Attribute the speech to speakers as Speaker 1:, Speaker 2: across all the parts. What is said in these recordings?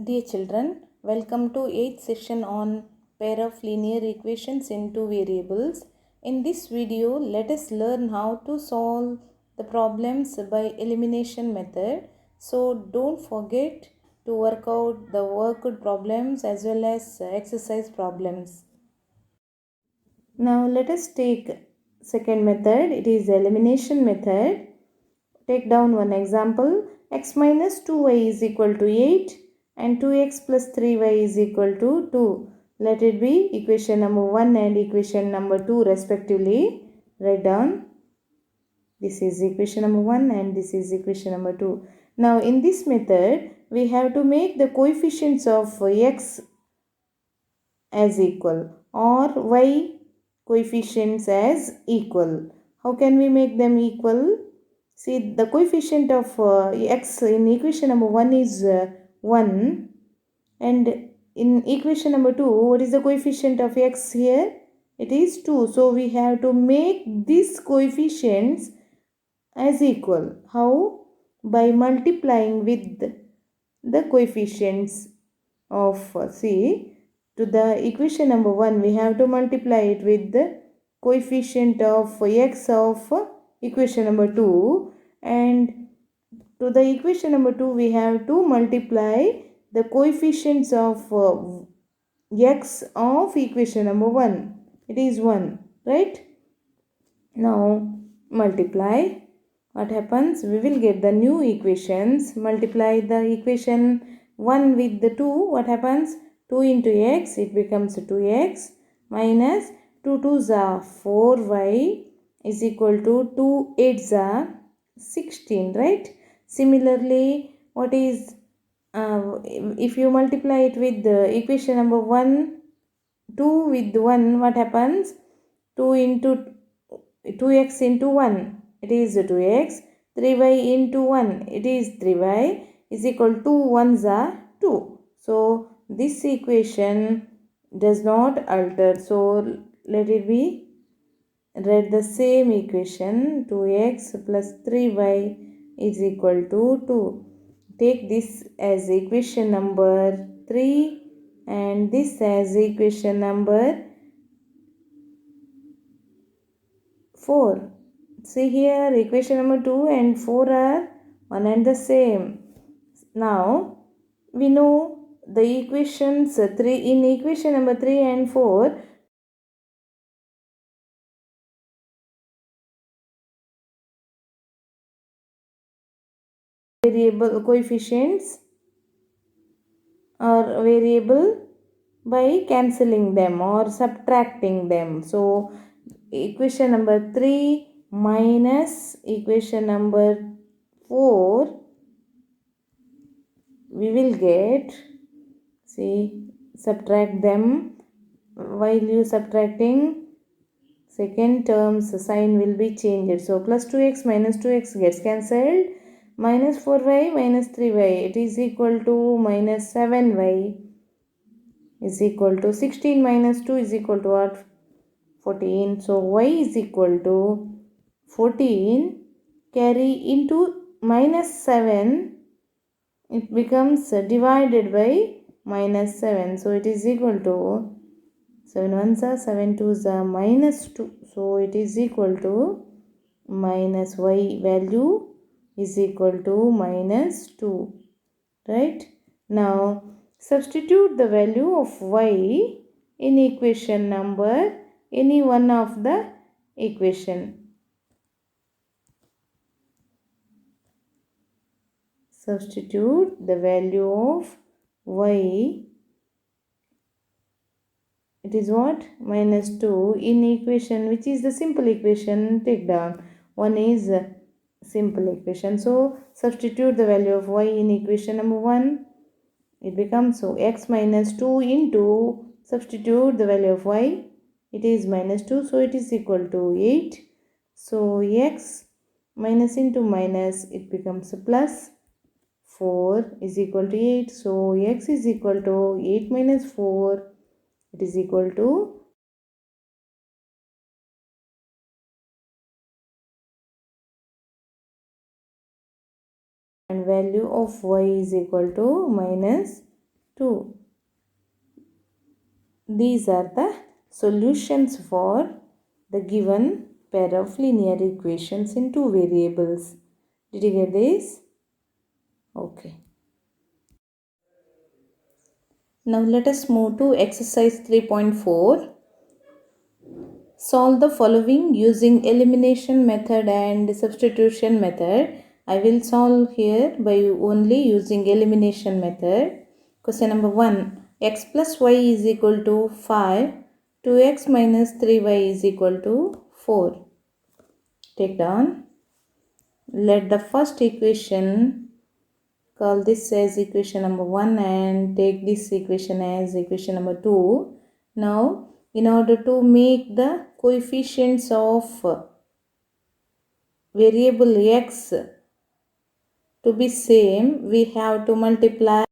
Speaker 1: Dear children, welcome to 8th session on pair of linear equations in two variables. In this video, let us learn how to solve the problems by elimination method. So don't forget to work out the worked problems as well as exercise problems. Now let us take second method. It is elimination method. Take down one example. X minus 2y is equal to 8 and 2x plus 3y is equal to 2. Let it be equation number 1 and equation number 2 respectively. Write down. This is equation number 1 and this is equation number 2. Now in this method, we have to make the coefficients of x as equal or y coefficients as equal. How can we make them equal? See, the coefficient of x in equation number 1 is 1 and in equation number 2, what is the coefficient of x here? It is 2. So, we have to make these coefficients as equal. How? By multiplying with the coefficients of see, to the equation number 1, we have to multiply it with the coefficient of x of equation number 2, and to the equation number 2 we have to multiply the coefficients of x of equation number 1. It is 1, right? Now multiply. What happens? We will get the new equations. Multiply the equation 1 with the 2. What happens? 2 into x, it becomes 2x minus 2 2s are 4y is equal to 2 8s are 16, right? Similarly, what is if you multiply it with the equation number 1, 2 with 1, what happens? 2 into 2x into 1, it is 2x. 3y into 1, it is 3y is equal to 1s are 2. So, this equation does not alter. So, let it be read the same equation. 2x plus 3y is equal to 2. Take this as equation number 3 and this as equation number 4. See here, equation number 2 and 4 are one and the same. Now, we know the equations 3 in equation number 3 and 4. Variable coefficients or variable by cancelling them or subtracting them. So, equation number 3 minus equation number 4, we will get, see, subtract them. While you subtracting, second term's sign will be changed. So, plus 2x minus 2x gets cancelled. Minus 4y minus 3y, it is equal to minus 7y is equal to 16 minus 2 is equal to what? 14. So, y is equal to 14. Carry into minus 7. It becomes divided by minus 7. So, it is equal to 7 ones are 7 twos are minus 2. So, it is equal to minus y value is equal to minus 2. Right? Now, substitute the value of y in equation number any one of the equation. Substitute the value of y, it is what? Minus 2 in equation which is the simple equation. Take down. One is simple equation. So, substitute the value of y in equation number 1. It becomes so x minus 2 into, substitute the value of y. It is minus 2. So, it is equal to 8. So, x minus into minus, it becomes a plus. 4 is equal to 8. So, x is equal to 8 minus 4. It is equal to and value of y is equal to minus 2. These are the solutions for the given pair of linear equations in two variables. Did you get this? Okay. Now let us move to exercise 3.4. Solve the following using elimination method and substitution method. I will solve here by only using elimination method. Question number 1. X plus y is equal to 5. 2x minus 3y is equal to 4. Take down. Let the first equation, call this as equation number 1 and take this equation as equation number 2. Now, in order to make the coefficients of variable x to be same, we have to multiply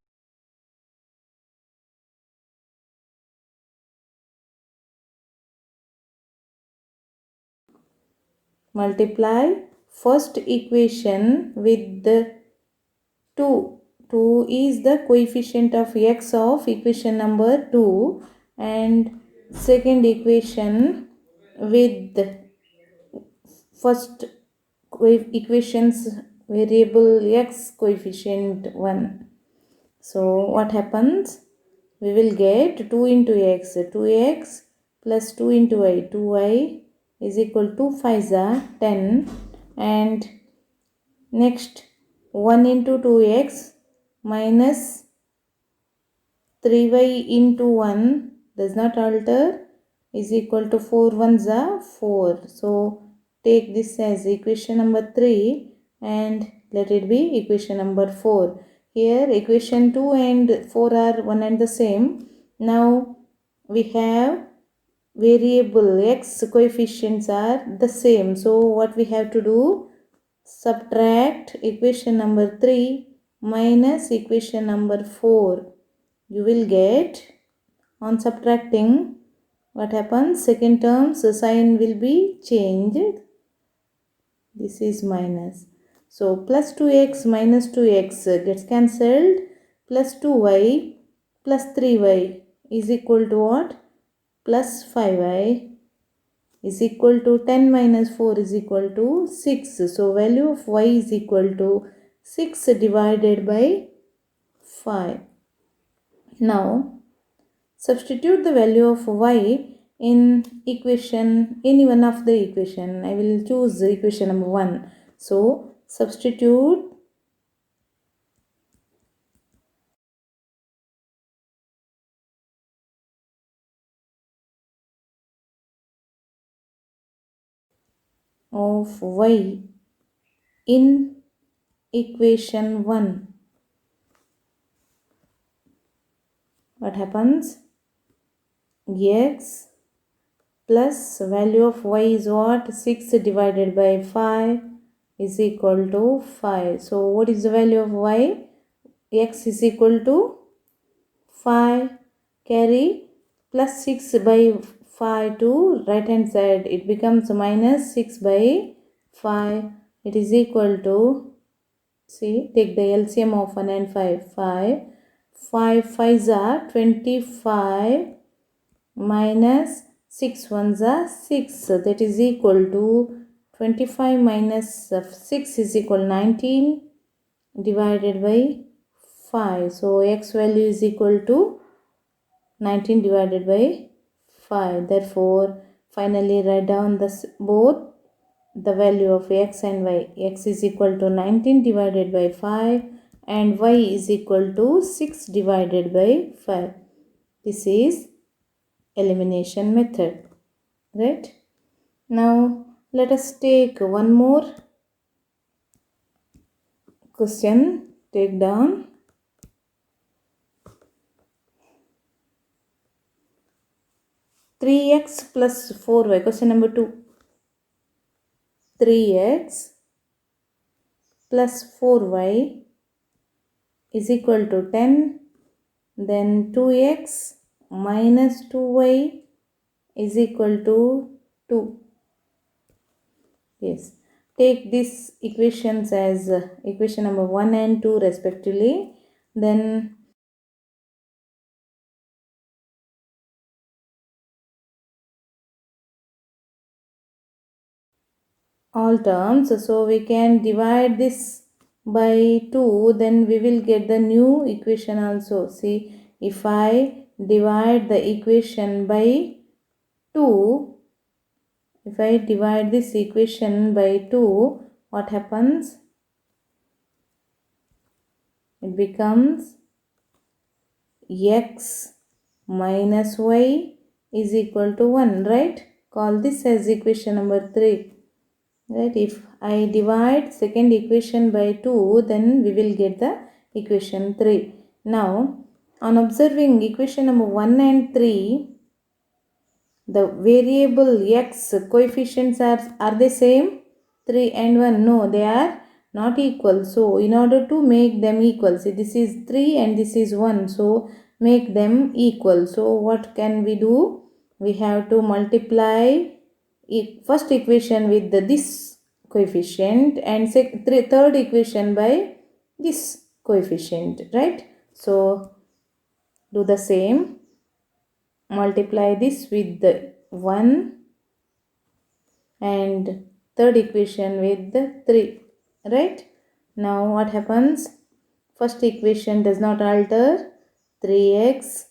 Speaker 1: first equation with the 2. 2 is the coefficient of x of equation number 2 and second equation with first equations variable x coefficient 1. So what happens? We will get 2 into x, 2x plus 2 into y, 2y is equal to 5 are 10, and next 1 into 2x minus 3y into 1 does not alter is equal to 4 ones are 4. So take this as equation number 3 and let it be equation number 4. Here equation 2 and 4 are one and the same. Now we have variable x coefficients are the same. So what we have to do? Subtract equation number 3 minus equation number 4. You will get, on subtracting, what happens? Second term's sign will be changed. This is minus. So plus 2x minus 2x gets cancelled. Plus 2y plus 3y is equal to what? Plus 5y is equal to 10 minus 4 is equal to 6. So value of y is equal to 6 divided by 5. Now substitute the value of y in equation, any one of the equation. I will choose equation number 1. So substitute of y in equation 1. What happens? X plus value of y is what? 6 divided by 5 is equal to 5. So what is the value of y? X is equal to 5. Carry plus 6 by 5 to right hand side. It becomes minus 6 by 5. It is equal to, see, take the LCM of 1 and 5. 5. 5 5s are 25 minus 6 ones are 6. So that is equal to 25 minus 6 is equal 19 divided by 5. So x value is equal to 19 divided by 5. Therefore, finally write down both the value of x and y. X is equal to 19 divided by 5 and y is equal to 6 divided by 5. This is elimination method. Right? Now, let us take one more question. Take down. Three x plus 4y. Question number 2. 3x plus 4y is equal to 10. Then 2x minus 2y is equal to 2. Yes. Take these equations as equation number 1 and 2 respectively. Then all terms. So we can divide this by 2, then we will get the new equation also. See, if I divide the equation by 2, if I divide this equation by 2, what happens? It becomes x minus y is equal to 1, right? Call this as equation number 3. Right, if I divide second equation by 2, then we will get the equation 3. Now, on observing equation number 1 and 3, the variable x coefficients are they same? 3 and 1? No, they are not equal. So, in order to make them equal, see, this is 3 and this is 1. So, make them equal. So, what can we do? We have to multiply first equation with this coefficient and third equation by this coefficient, right? So, do the same. Multiply this with the 1 and third equation with the 3, right? Now what happens? First equation does not alter. 3x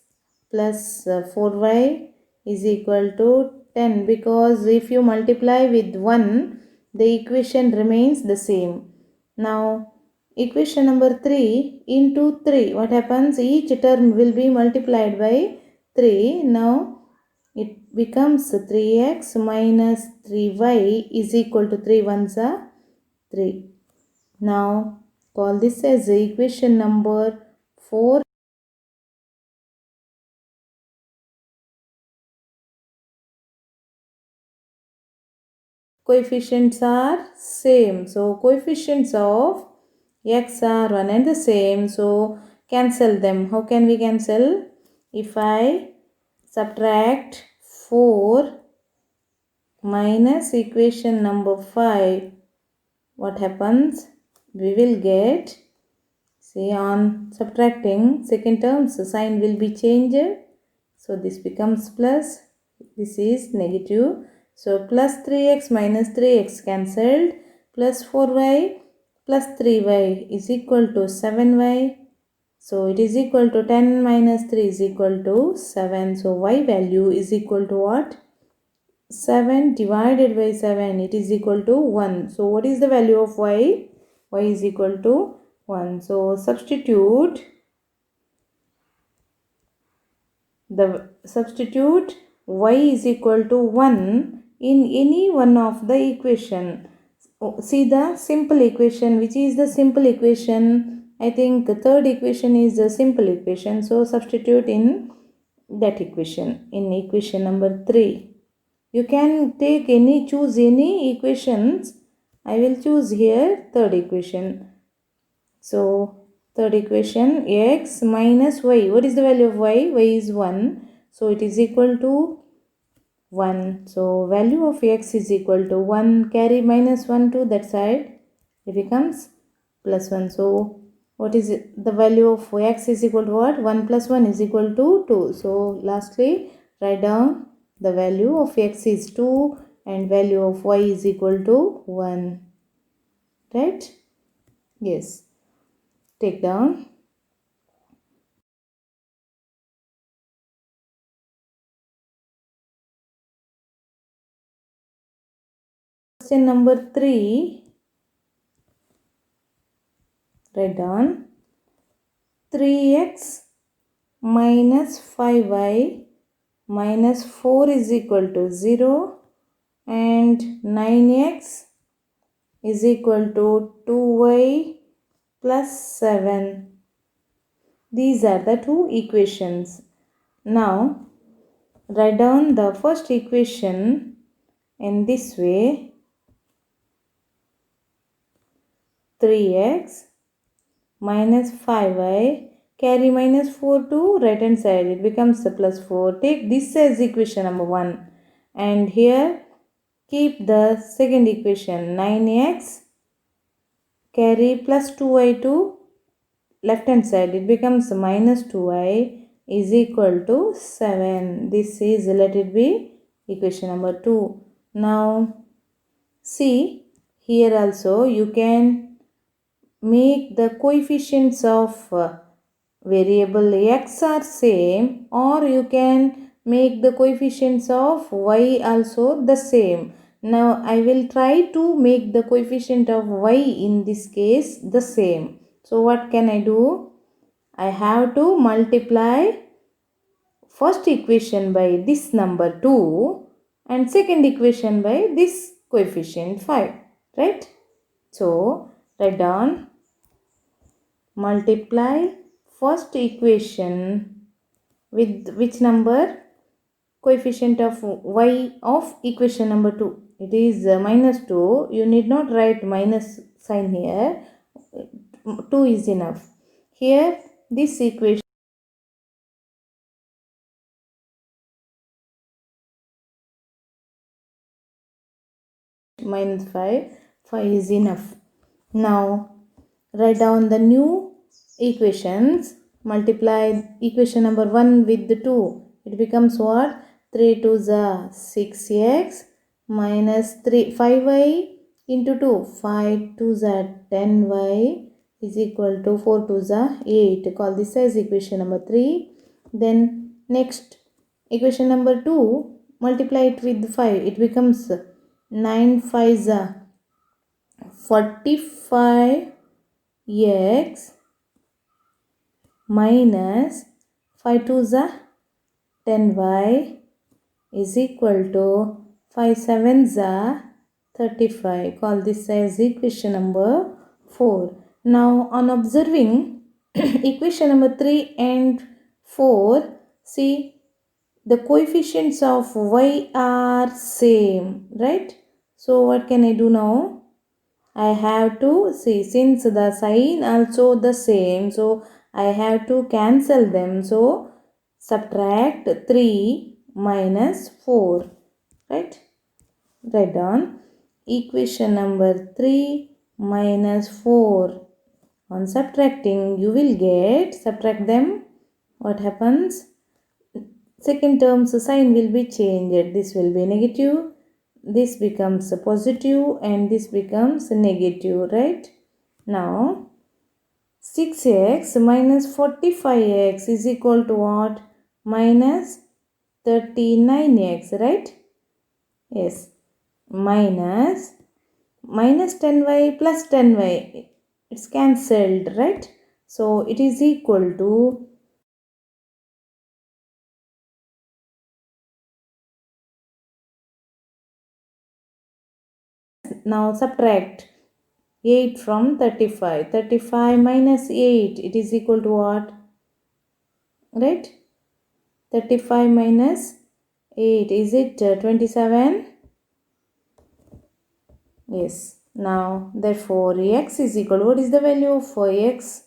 Speaker 1: plus 4y is equal to 10, because if you multiply with 1, the equation remains the same. Now equation number 3 into 3, what happens? Each term will be multiplied by 3. Now it becomes 3x minus 3y is equal to 3 ones are 3. Now call this as equation number 4. Coefficients are same. So coefficients of x are one and the same. So cancel them. How can we cancel? If I subtract 4 minus equation number 5, what happens? We will get, see, on subtracting second terms, the sign will be changed. So this becomes plus, this is negative. So plus 3x minus 3x cancelled, plus 4y plus 3y is equal to 7y. So it is equal to 10 minus 3 is equal to 7. So y value is equal to what? 7 divided by 7, it is equal to 1. So what is the value of y? Y is equal to 1. So substitute y is equal to 1 in any one of the equation. See the simple equation. Which is the simple equation? I think the third equation is the simple equation. So substitute in that equation, in equation number 3. You can take any, choose any equations. I will choose here third equation. So third equation, x minus y. What is the value of y? Y is 1. So it is equal to 1. So value of x is equal to 1. Carry minus 1 to that side. It becomes plus 1. So what is it? The value of x is equal to what? 1 plus 1 is equal to 2. So lastly, write down the value of x is 2 and value of y is equal to 1. Right? Yes. Take down. Question number 3. Write down 3x minus 5y minus 4 is equal to 0 and 9x is equal to 2y plus 7. These are the two equations. Now write down the first equation in this way. 3x minus 5y, carry minus 4 to right hand side, it becomes the plus 4. Take this as equation number 1 and here keep the second equation, 9x, carry plus 2y to left hand side, it becomes minus 2y is equal to 7. This is, let it be, equation number 2. Now see, Here also you can make the coefficients of variable x are same, or you can make the coefficients of y also the same. Now I will try to make the coefficient of y in this case the same. So what can I do? I have to multiply first equation by this number 2 and second equation by this coefficient 5, right? So write down, multiply first equation with which number? Coefficient of y of equation number 2. It is minus 2. You need not write minus sign here. 2 is enough. Here this equation minus 5. 5 is enough. Now write down the new equations. Multiply equation number 1 with the 2. It becomes what? 3 to the 6x minus 5y into 2. 5 to the 10y is equal to 4 to the 8. Call this as equation number 3. Then next equation number 2, multiply it with 5. It becomes 9 5 the 45 x minus 5 to the 10y is equal to 5 7 the 35. Call this as equation number 4. Now on observing equation number 3 and 4, see the coefficients of y are same, right? So what can I do now? I have to see, since the sign also the same, so I have to cancel them. So subtract 3 minus 4, right? Write down equation number 3 minus 4. On subtracting, you will get, subtract them, what happens? Second term's sign will be changed. This will be negative, this becomes positive, and this becomes negative, right? Now 6x minus 45x is equal to what? Minus 39x, right? Yes. Minus 10y plus 10y, it's cancelled, right? So it is equal to now subtract 8 from 35. 35 minus 8, it is equal to what? Right? 35 minus 8, is it 27? Yes. Now, therefore, x is equal to, what is the value of x?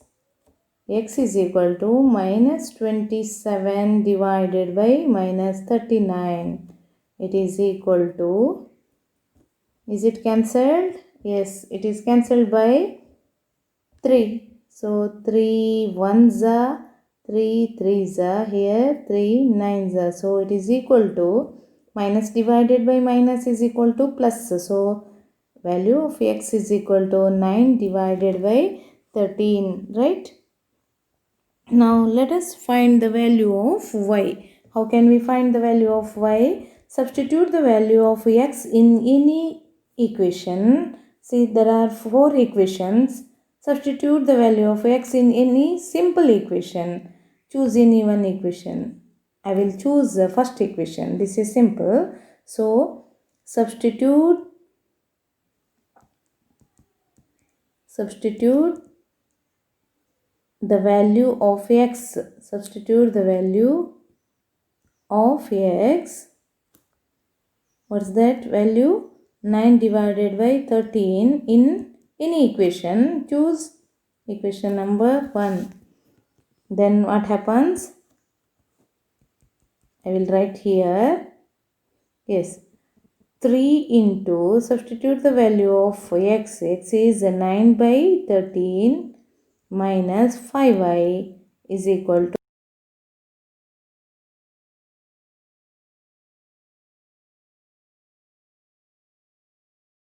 Speaker 1: X is equal to minus 27 divided by minus 39. It is equal to, is it cancelled? Yes, it is cancelled by 3. So 3 1s are 3 3s are here, 3 9s are. So it is equal to, minus divided by minus is equal to plus. So value of x is equal to 9 divided by 13, right? Now let us find the value of y. How can we find the value of y? Substitute the value of x in any equation. See, there are 4 equations. Substitute the value of x in any simple equation. Choose any one equation. I will choose the first equation. This is simple. So substitute the value of x. Substitute the value of x. What's that value? 9 divided by 13 in any equation. Choose equation number 1. Then what happens? I will write here. Yes. 3 into, substitute the value of x. X is 9 by 13 minus 5y is equal to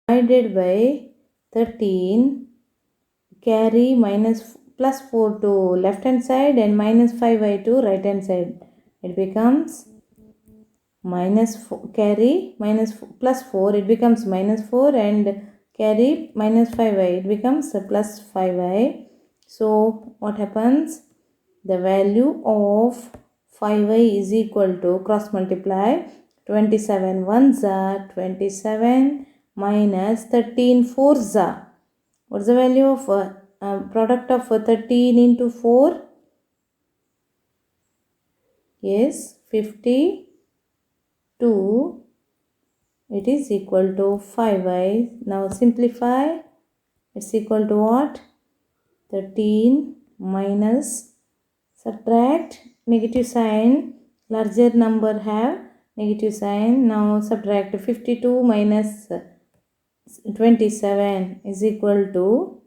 Speaker 1: divided by 13, carry plus 4 to left hand side and minus 5y to right hand side. It becomes carry plus 4, it becomes minus 4, and carry minus 5y, it becomes plus 5y. So what happens? The value of 5y is equal to, cross multiply, 27 ones are 27 minus 13 fours are. What's the value of product of 13 into 4? Yes, 52. It is equal to 5y. Now simplify. It's equal to what? 13 minus, subtract, negative sign. Larger number have negative sign. Now subtract 52 minus 27 is equal to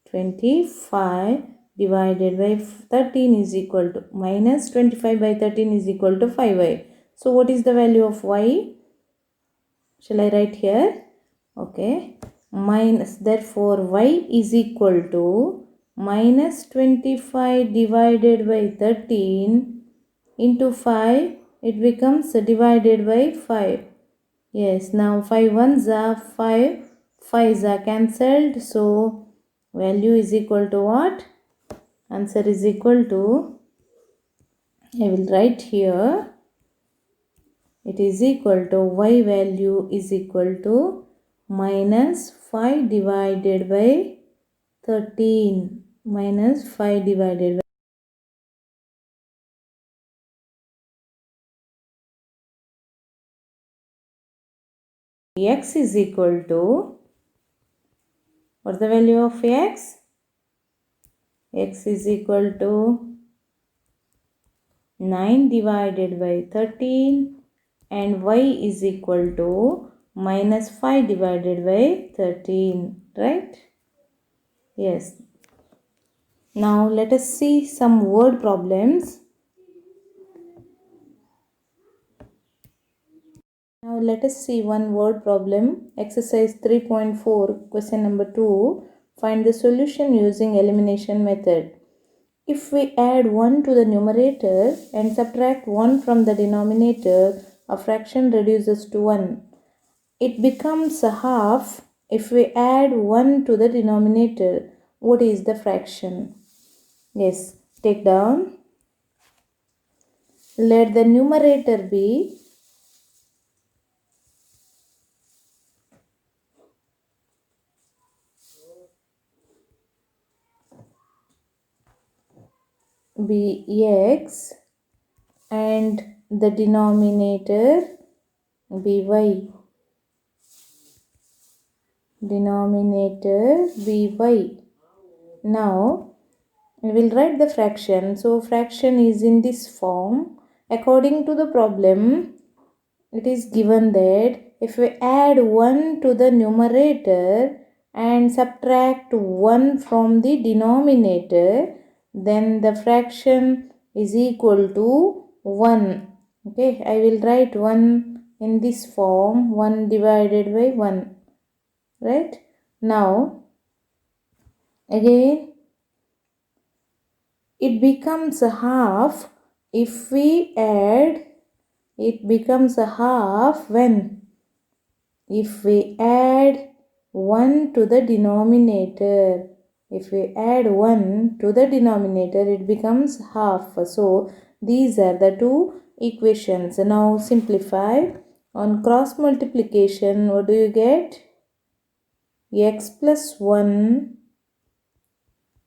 Speaker 1: 25 divided by 13 is equal to, minus 25 by 13 is equal to 5y. So what is the value of y? Shall I write here? Okay. Minus, therefore y is equal to minus 25 divided by 13 into 5. It becomes divided by 5. Yes, now 5 ones are 5. 5s are cancelled. So value is equal to what? Answer is equal to, I will write here, it is equal to, y value is equal to minus 5 divided by 13. Minus 5 divided by x is equal to, what's the value of x? X is equal to 9 divided by 13, and y is equal to minus 5 divided by 13, right? Yes. Now let us see some word problems. Now let us see one word problem. Exercise 3.4, question number 2. Find the solution using elimination method. If we add 1 to the numerator and subtract 1 from the denominator, a fraction reduces to 1. It becomes a half if we add 1 to the denominator. What is the fraction? Yes, take down. Let the numerator be x and the denominator be y. Denominator be y. Now we will write the fraction. So fraction is in this form. According to the problem, it is given that if we add 1 to the numerator and subtract 1 from the denominator, then the fraction is equal to 1. Okay, I will write 1 in this form, 1 divided by 1. Right? Now, again, it becomes a half if we add, it becomes a half when? If we add 1 to the denominator. If we add 1 to the denominator, it becomes half. So these are the two equations. Now simplify. On cross multiplication, what do you get? X plus 1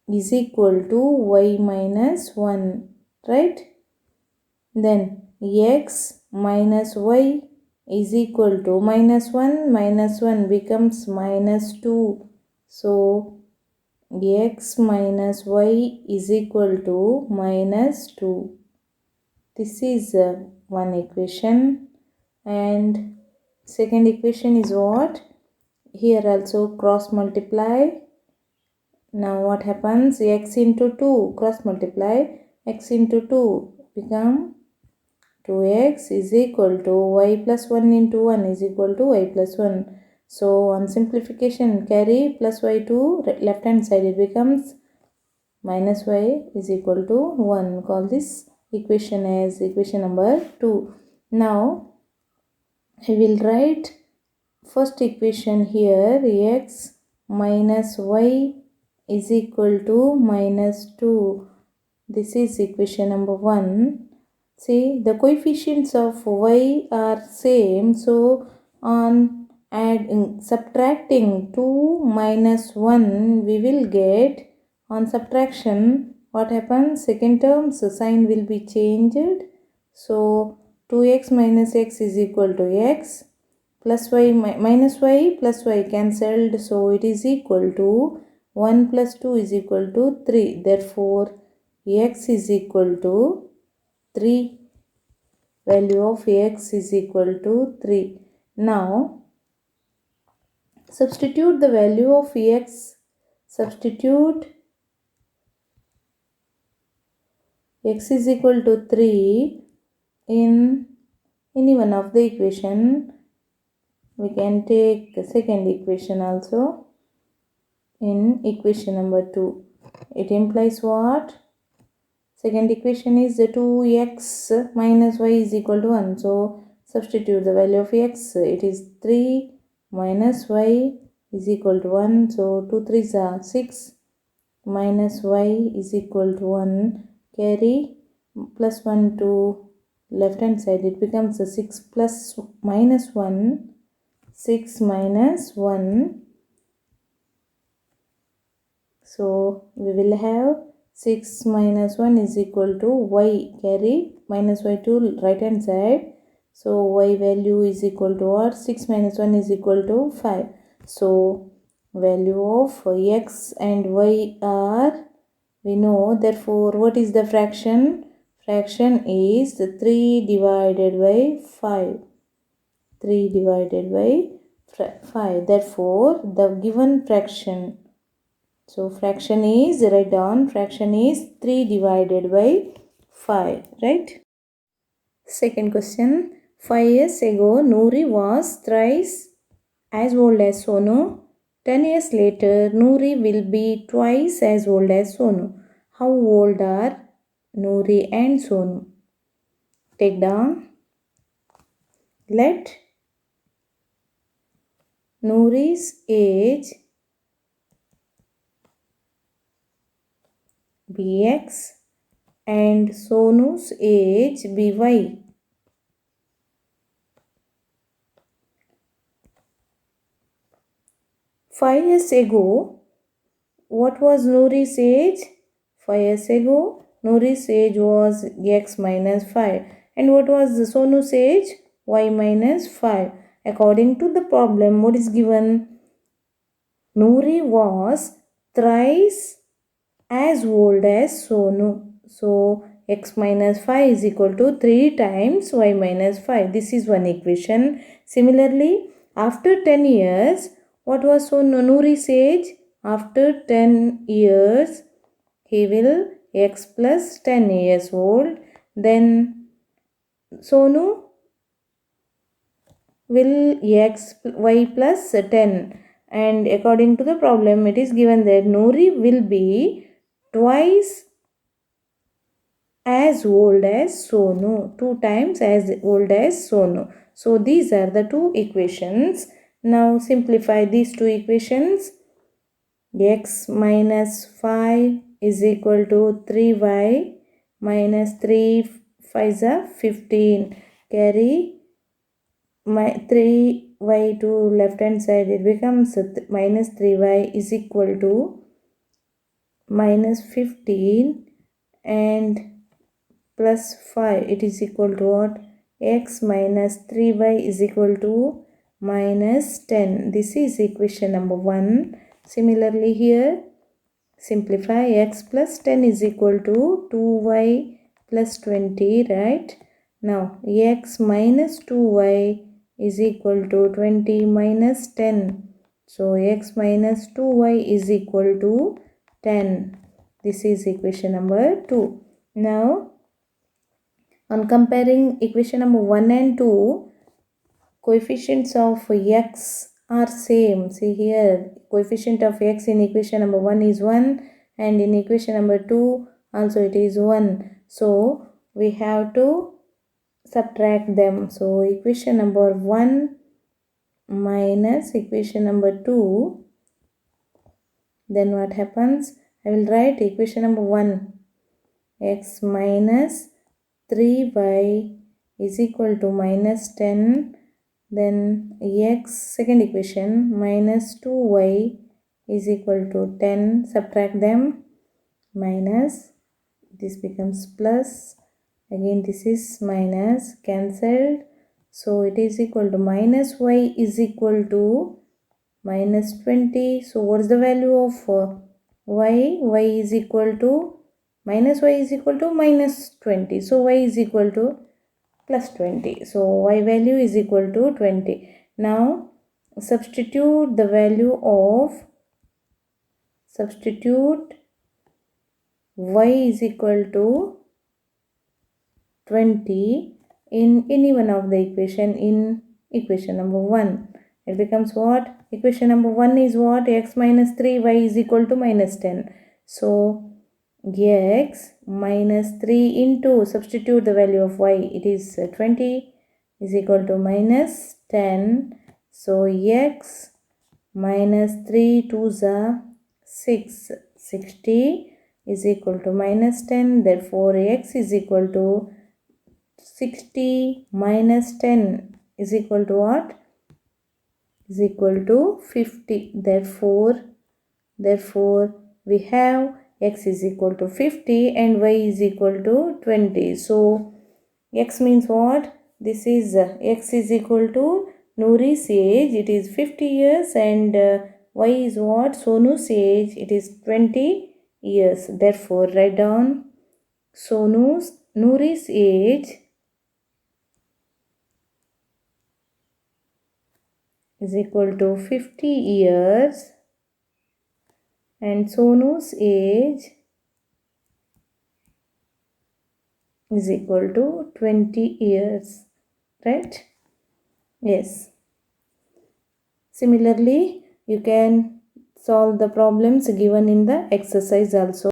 Speaker 1: is equal to y minus 1, right? Then x minus y is equal to minus 1 becomes minus 2. So x minus y is equal to minus 2. This is one equation. And second equation is what? Here also cross multiply. Now what happens? X into 2, cross multiply. X into 2 become 2x is equal to y plus 1 into 1 is equal to y plus 1. So on simplification, carry plus y to left hand side, it becomes minus y is equal to 1. Call this equation as equation number 2. Now I will write first equation here, x minus y is equal to minus 2. This is equation number 1. See, the coefficients of y are same, so on subtracting 2 minus 1, we will get, on subtraction, what happens? Second term, so sign will be changed. So 2x minus x is equal to x, plus y minus y plus y cancelled, so it is equal to 1 plus 2 is equal to 3. Therefore x is equal to 3. Value of x is equal to 3. Now substitute the value of x. Substitute x is equal to 3 in any one of the equation. We can take the second equation also in equation number 2. It implies what? Second equation is 2x minus y is equal to 1. So substitute the value of x. It is 3 minus y is equal to 1. So 2 3s are 6 minus y is equal to 1. Carry plus 1 to left hand side. It becomes a 6 plus minus 1. 6 minus 1. So we will have 6 minus 1 is equal to y. Carry minus y to right hand side. So y value is equal to what? 6 minus 1 is equal to 5. So value of x and y are, we know, therefore what is the fraction? Fraction is 3 divided by 5. 3 divided by 5. Therefore the given fraction, so fraction is, write down, fraction is 3 divided by 5, right? Second question. 5 years ago, Noori was thrice as old as Sonu. 10 years later, Noori will be twice as old as Sonu. How old are Noori and Sonu? Take down. Let Noori's age be x and Sonu's age be y. Five years ago, what was Noori's age? 5 years ago, Noori's age was x minus 5. And what was Sonu's age? Y minus 5. According to the problem, what is given? Noori was thrice as old as Sonu. So x minus 5 is equal to 3 times y minus 5. This is one equation. Similarly, after 10 years, what was Noori's age? After 10 years, he will x plus 10 years old. Then Sonu will x y plus 10. And according to the problem, it is given that Noori will be twice as old as Sonu. 2 times as old as Sonu. So these are the two equations. Now simplify these two equations. X minus 5 is equal to 3y minus 3 5 is 15. Carry 3y to left hand side. It becomes minus 3y is equal to minus 15 and plus 5. It is equal to what? X minus 3y is equal to minus 10. This is equation number 1. Similarly here, simplify. X plus 10 is equal to 2y plus 20, right? Now x minus 2y is equal to 20 minus 10. So x minus 2y is equal to 10. This is equation number 2. Now on comparing equation number 1 and 2, coefficients of x are same. See here, coefficient of x in equation number 1 is 1 and in equation number 2 also it is 1. So we have to subtract them. So equation number 1 minus equation number 2, then what happens? I will write equation number 1, x minus 3y is equal to minus 10. Then x, second equation, minus 2y is equal to 10. Subtract them, minus, this becomes plus, again this is minus, cancelled. So it is equal to minus y is equal to minus 20. So what is the value of y? Y is equal to minus y is equal to minus 20. So y is equal to plus 20. So y value is equal to 20. Now substitute the value of y is equal to 20 in any one of the equation in equation number 1. It becomes what? Equation number 1 is what? X minus 3 y is equal to minus 10. So x minus 3 into, substitute the value of y, it is 20 is equal to minus 10. So x minus 3 2s are 6, 60 is equal to minus 10. Therefore x is equal to 60 minus 10 is equal to what? Is equal to 50. Therefore we have x is equal to 50 and y is equal to 20. So x means what? This is x is equal to Noori's age, it is 50 years, and y is what? Sonu's age, it is 20 years. Therefore write down Noori's age is equal to 50 years and Sonu's age is equal to 20 years, right? Yes. Similarly, you can solve the problems given in the exercise also.